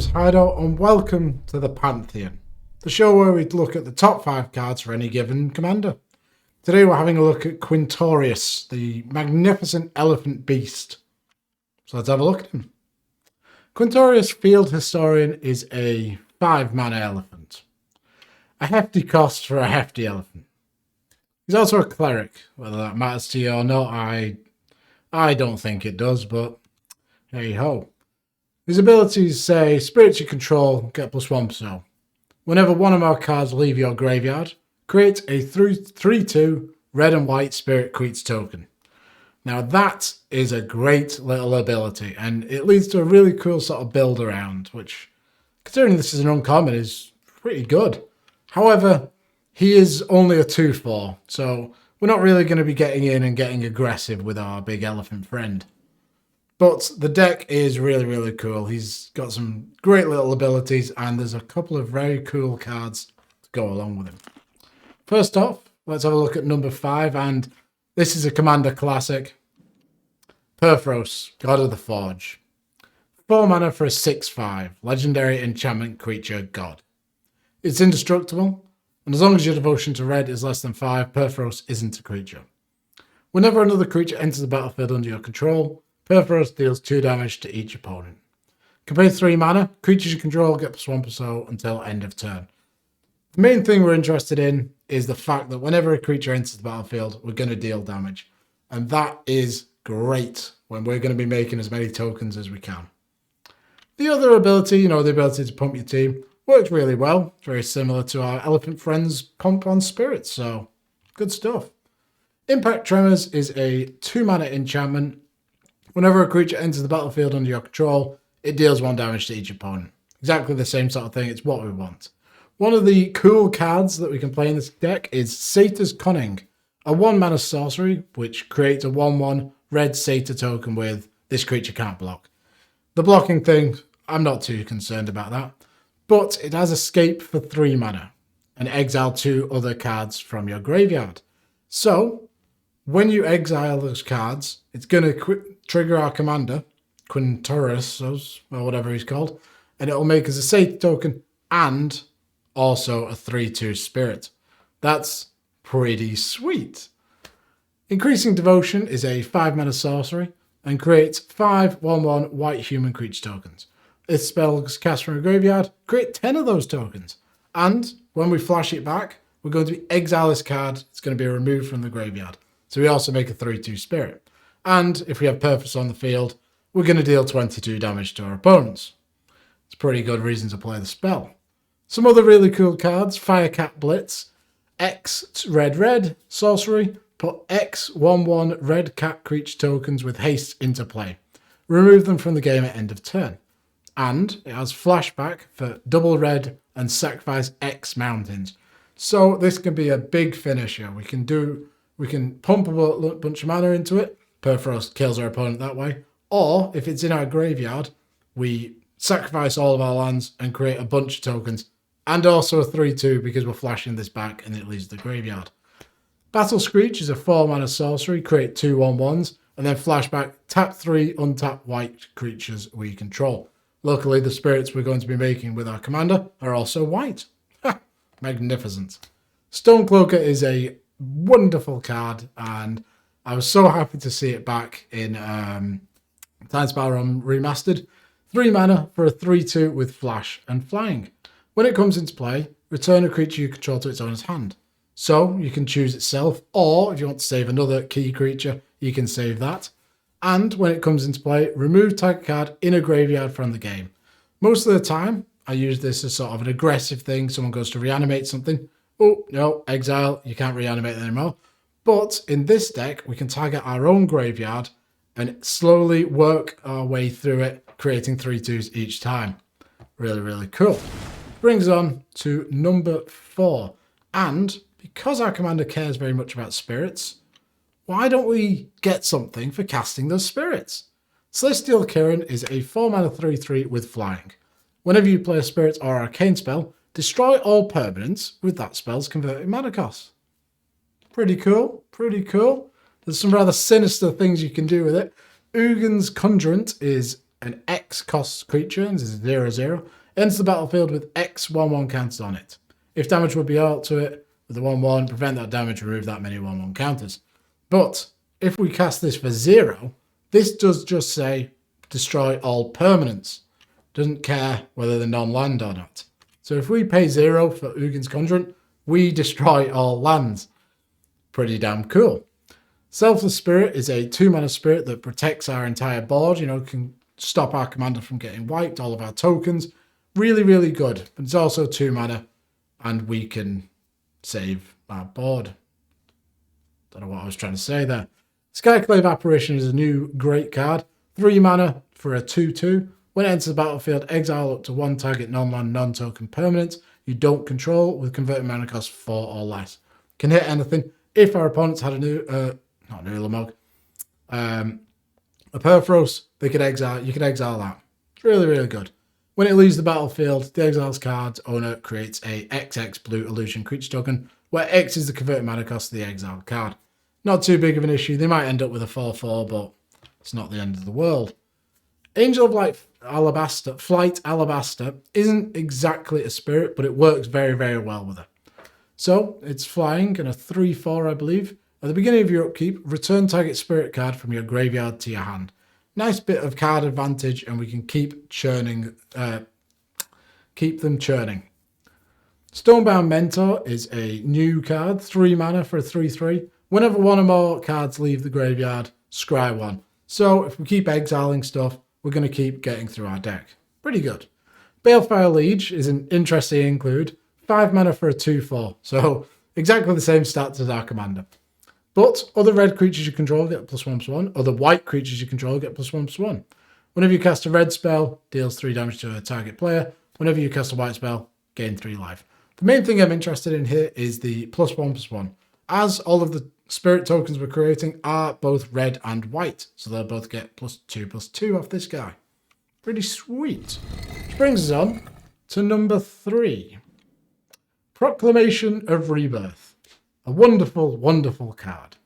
name's Hydo and welcome to the Pantheon, the show where we look at the top 5 cards for any given commander. Today we're having a look at Quintorius, the magnificent elephant beast. So let's have a look at him. Quintorius Field Historian is a 5-mana elephant. A hefty cost for a hefty elephant. He's also a cleric. Whether that matters to you or not, I don't think it does, but hey ho. His abilities say Spirits you control, get +1/+0. Whenever one or more cards leave your graveyard, create a 3/2 red and white Spirit Creature token. Now that is a great little ability, and it leads to a really cool sort of build around, which, considering this is an uncommon, is pretty good. However, he is only a 2/4, so we're not really going to be getting in and getting aggressive with our big elephant friend. But the deck is really, really cool. He's got some great little abilities, and there's a couple of very cool cards to go along with him. First off, let's have a look at number 5, and this is a Commander classic. Perthros, God of the Forge. 4 mana for a 6/5, legendary enchantment creature god. It's indestructible, and as long as your devotion to red is less than 5, Perthros isn't a creature. Whenever another creature enters the battlefield under your control, Perthros deals 2 damage to each opponent. Can pay 3 mana, creatures you control get +1/+0 until end of turn. The main thing we're interested in is the fact that whenever a creature enters the battlefield, we're going to deal damage. And that is great when we're going to be making as many tokens as we can. The other ability, the ability to pump your team, works really well. Very similar to our elephant friends pump on spirits, so good stuff. Impact Tremors is a 2 mana enchantment. Whenever a creature enters the battlefield under your control, it deals 1 damage to each opponent. Exactly the same sort of thing, it's what we want. One of the cool cards that we can play in this deck is Satyr's Cunning, a 1 mana sorcery which creates a 1/1 red Satyr token with this creature can't block. The blocking thing, I'm not too concerned about that, but it has Escape for 3 mana and exile 2 other cards from your graveyard. So, when you exile those cards, it's going to trigger our commander, Quintorius, or whatever he's called, and it'll make us a Satyr token and also a 3/2 spirit. That's pretty sweet. Increasing Devotion is a 5 mana sorcery and creates 5 1/1 white human creature tokens. This spell is cast from a graveyard, create 10 of those tokens. And when we flash it back, we're going to exile this card. It's going to be removed from the graveyard. So we also make a 3/2 spirit. And if we have Perthros on the field, we're going to deal 22 damage to our opponents. It's a pretty good reason to play the spell. Some other really cool cards, Firecat Blitz, X red sorcery, put X 1/1 red cat creature tokens with haste into play. Remove them from the game at end of turn. And it has flashback for double red and sacrifice X mountains. So this can be a big finisher. We can pump a bunch of mana into it. Perthros kills our opponent that way. Or if it's in our graveyard, we sacrifice all of our lands and create a bunch of tokens. And also a 3/2 because we're flashing this back and it leaves the graveyard. Battle Screech is a 4 mana sorcery. Create 2 1/1s and then flashback. Tap 3 untap white creatures we control. Luckily, the spirits we're going to be making with our commander are also white. Magnificent. Stonecloaker is a wonderful card, and I was so happy to see it back in Timespire Remastered. 3 mana for a 3/2 with flash and flying. When it comes into play, return a creature you control to its owner's hand. So you can choose itself, or if you want to save another key creature, you can save that. And when it comes into play, remove target card in a graveyard from the game. Most of the time, I use this as sort of an aggressive thing. Someone goes to reanimate something. Oh, no, exile, you can't reanimate it anymore. But in this deck, we can target our own graveyard and slowly work our way through it, creating 3/2s each time. Really, really cool. Brings on to number 4. And because our commander cares very much about spirits, why don't we get something for casting those spirits? Celestial Kirin is a 4 mana 3/3 with flying. Whenever you play a spirit or arcane spell, destroy all permanents with that spell's converted mana cost. Pretty cool, pretty cool. There's some rather sinister things you can do with it. Ugin's Conjurant is an X cost creature, and this is 0/0, enters the battlefield with X 1/1 counters on it. If damage would be dealt to it with a 1/1, prevent that damage, remove that many 1/1 counters. But if we cast this for 0, this does just say destroy all permanents. Doesn't care whether they're non-land or not. So if we pay 0 for Ugin's Conjurant, we destroy all lands. Pretty damn cool. Selfless Spirit is a 2-mana spirit that protects our entire board. You know, can stop our commander from getting wiped, all of our tokens. Really, really good. But it's also 2 mana, and we can save our board. Don't know what I was trying to say there. Skyclave Apparition is a new great card. 3 mana for a 2/2. When it enters the battlefield, exile up to 1 target non-land, non-token permanent you don't control with converted mana cost 4 or less. Can hit anything. If our opponents had a Perforos, they could exile. You could exile that. It's really, really good. When it leaves the battlefield, the exile's card's owner creates a XX blue illusion creature token, where X is the converted mana cost of the exiled card. Not too big of an issue. They might end up with a 4/4, but it's not the end of the world. Angel of Light Alabaster, Flight Alabaster isn't exactly a spirit, but it works very, very well with it. So it's flying and a 3/4, I believe. At the beginning of your upkeep, return target spirit card from your graveyard to your hand. Nice bit of card advantage, and we can keep churning, keep them churning. Stonebound Mentor is a new card, 3 mana for a 3/3. Whenever 1 or more cards leave the graveyard, scry 1. So if we keep exiling stuff, we're going to keep getting through our deck. Pretty good. Balefire Liege is an interesting include. 5 mana for a 2/4. So exactly the same stats as our commander. But other red creatures you control get +1/+1. Other white creatures you control get +1/+1. Whenever you cast a red spell, deals 3 damage to a target player. Whenever you cast a white spell, gain 3 life. The main thing I'm interested in here is the +1/+1. As all of the spirit tokens we're creating are both red and white, so they'll both get +2/+2 off this guy. Pretty sweet. Which brings us on to number 3. Proclamation of Rebirth. A wonderful, wonderful card.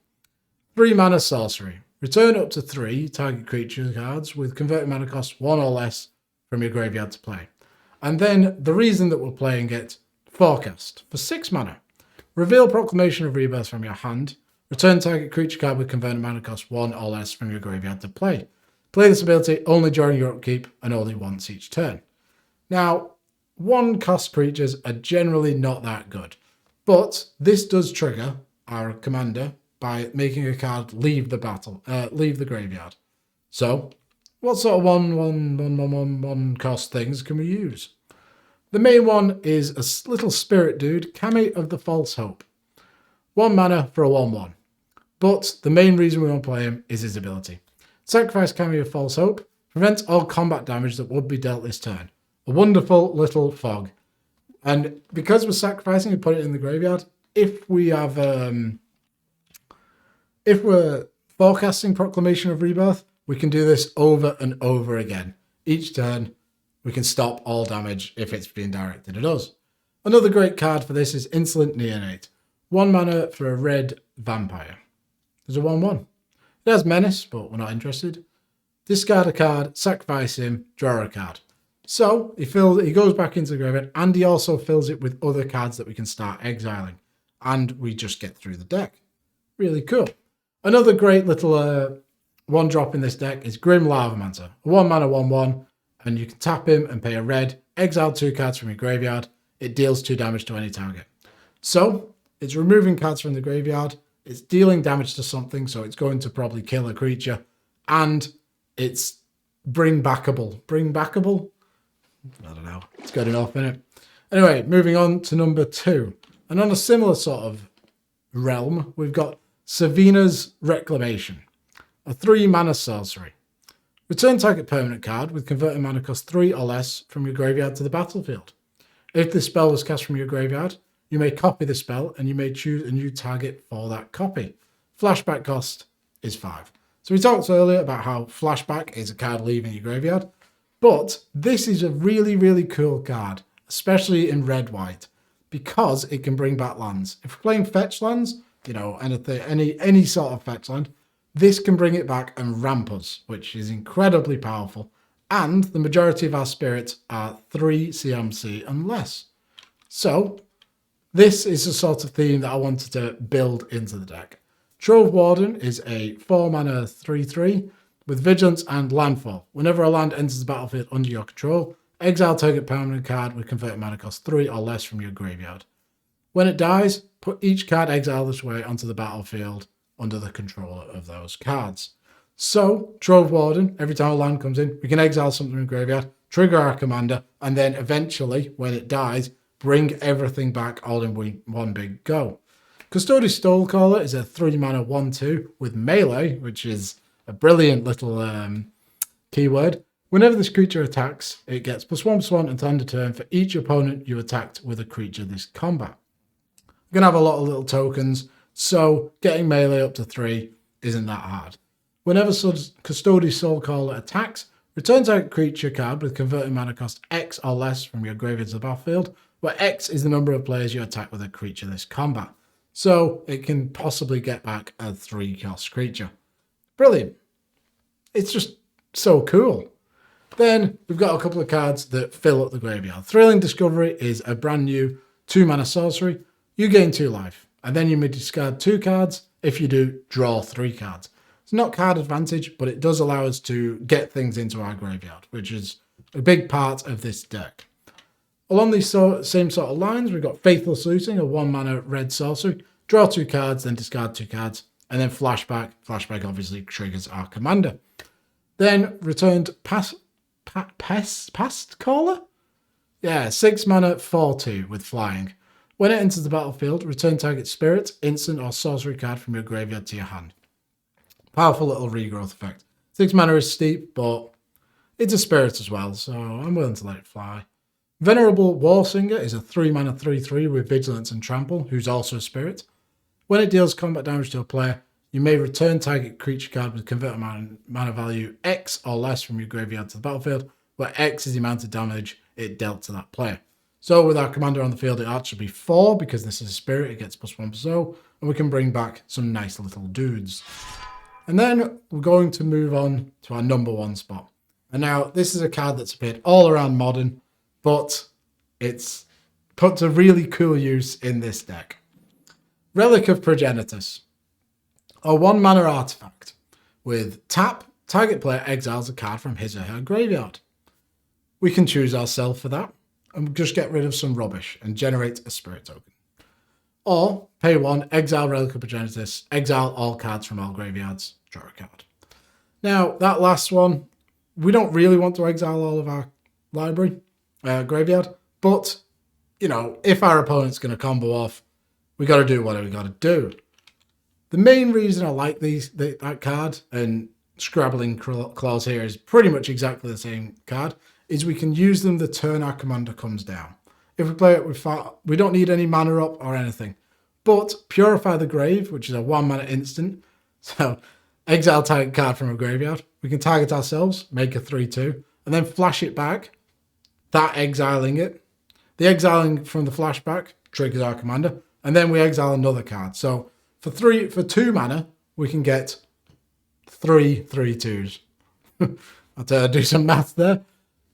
3 mana sorcery. Return up to 3 target creature cards with converted mana cost 1 or less from your graveyard to play. And then the reason that we're playing it, Forecast. For 6 mana. Reveal Proclamation of Rebirth from your hand. Return target creature card with converted mana cost 1 or less from your graveyard to play. Play this ability only during your upkeep and only once each turn. Now, 1-cost creatures are generally not that good. But this does trigger our commander by making a card leave the graveyard. So, what sort of 1 cost things can we use? The main one is a little spirit dude, Kami of the False Hope. 1 mana for a 1/1. But the main reason we want to play him is his ability. Sacrifice Kami of False Hope, prevents all combat damage that would be dealt this turn. A wonderful little fog. And because we're sacrificing and put it in the graveyard, if we have, if we're forecasting Proclamation of Rebirth, we can do this over and over again. Each turn, we can stop all damage if it's being directed at us. Another great card for this is Insolent Neonate. 1 mana for a red vampire. There's a 1/1. It has Menace, but we're not interested. Discard a card, sacrifice him, draw a card. So he goes back into the graveyard, and he also fills it with other cards that we can start exiling. And we just get through the deck. Really cool. Another great little 1-drop in this deck is Grim Lavamancer. A 1 mana 1/1, and you can tap him and pay a red, exile 2 cards from your graveyard. It deals 2 damage to any target. So it's removing cards from the graveyard. It's dealing damage to something, so it's going to probably kill a creature. And it's bring backable. Bring backable? I don't know. It's good enough, isn't it? Anyway, moving on to number 2. And on a similar sort of realm, we've got Savina's Reclamation. A 3 mana sorcery. Return target permanent card with converted mana cost 3 or less from your graveyard to the battlefield. If this spell was cast from your graveyard, you may copy the spell and you may choose a new target for that copy. Flashback cost is 5. So we talked earlier about how Flashback is a card leaving your graveyard, but this is a really, really cool card, especially in red-white, because it can bring back lands. If we're playing fetch lands, you know, any sort of fetch land, this can bring it back and ramp us, which is incredibly powerful and the majority of our spirits are 3 CMC and less. So this is the sort of theme that I wanted to build into the deck. Trove Warden is a 4 mana 3/3 with Vigilance and Landfall. Whenever a land enters the battlefield under your control, exile target permanent card with converted mana cost 3 or less from your graveyard. When it dies, put each card exiled this way onto the battlefield under the controller of those cards. So, Trove Warden, every time a land comes in, we can exile something from the graveyard, trigger our commander, and then eventually, when it dies, bring everything back all in one big go. Quintorius Stonecaller is a 3 mana 1/2 with melee, which is a brilliant little keyword. Whenever this creature attacks, it gets +1/+1 until end of turn for each opponent you attacked with a creature this combat. We're going to have a lot of little tokens, so getting melee up to 3 isn't that hard. Whenever Quintorius Stonecaller attacks, return target creature card with converted mana cost X or less from your graveyard to the battlefield, where X is the number of players you attack with a creature this combat. So it can possibly get back a 3-cost creature. Brilliant. It's just so cool. Then we've got a couple of cards that fill up the graveyard. Thrilling Discovery is a brand new 2 mana sorcery. You gain 2 life, and then you may discard 2 cards. If you do, draw 3 cards. It's not card advantage, but it does allow us to get things into our graveyard, which is a big part of this deck. Along these same sort of lines, we've got Faithless Looting, a 1 mana red sorcery. Draw 2 cards, then discard 2 cards, and then Flashback. Flashback obviously triggers our commander. Then Returned Past Caller? Yeah, 6 mana 4/2 with flying. When it enters the battlefield, return target spirit, instant, or sorcery card from your graveyard to your hand. Powerful little regrowth effect. 6 mana is steep, but it's a spirit as well, so I'm willing to let it fly. Venerable Warsinger is a 3 mana 3/3 with Vigilance and Trample, who's also a spirit. When it deals combat damage to a player, you may return target creature card with converted mana value X or less from your graveyard to the battlefield, where X is the amount of damage it dealt to that player. So with our commander on the field, it actually be 4, because this is a spirit, it gets +1/+0, and we can bring back some nice little dudes. And then we're going to move on to our number 1 spot. And now, this is a card that's appeared all around Modern, but it's put to really cool use in this deck. Relic of Progenitus, a 1 mana artifact with tap, target player exiles a card from his or her graveyard. We can choose ourselves for that and just get rid of some rubbish and generate a spirit token. Or pay 1, exile Relic of Progenitus, exile all cards from all graveyards, draw a card. Now, that last one, we don't really want to exile all of our library, graveyard, but, you know, if our opponent's going to combo off, we got to do what we got to do. The main reason I like that card, and Scrabbling Claws here is pretty much exactly the same card, is we can use them the turn our commander comes down. If we play it with we don't need any mana up or anything. But Purify the Grave, which is a 1 mana instant, so exile target card from a graveyard. We can target ourselves, make a 3/2, and then flash it back, that exiling it. The exiling from the flashback triggers our commander, and then we exile another card. So for 2 mana, we can get 3 3/2s. I'll do some math there.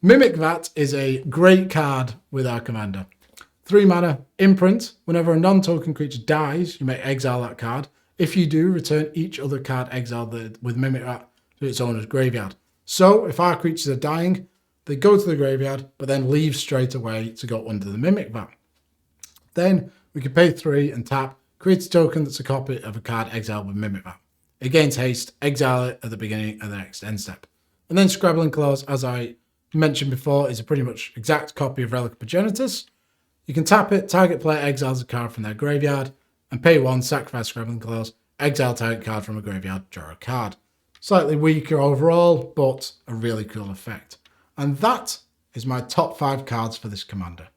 Mimic Vat is a great card with our commander. 3 mana, imprint. Whenever a non-token creature dies, you may exile that card. If you do, return each other card exiled with Mimic Vat to its owner's graveyard. So if our creatures are dying, they go to the graveyard, but then leave straight away to go under the Mimic Vat. Then we can pay 3 and tap, create a token that's a copy of a card exiled with Mimic Vat. It gains haste, exile it at the beginning of the next end step. And then Scrabbling Claws, as I mentioned before, is a pretty much exact copy of Relic of Progenitus. You can tap it, target player exiles a card from their graveyard, and pay 1, sacrifice Scrabbling Claws, exile target card from a graveyard, draw a card. Slightly weaker overall, but a really cool effect. And that is my top 5 cards for this commander.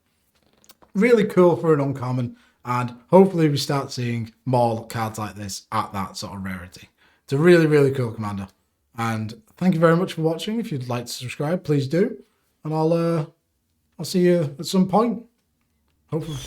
Really cool for an uncommon, and hopefully we start seeing more cards like this at that sort of rarity. It's a really, really cool commander. And thank you very much for watching. If you'd like to subscribe, please do. And I'll see you at some point. Hopefully.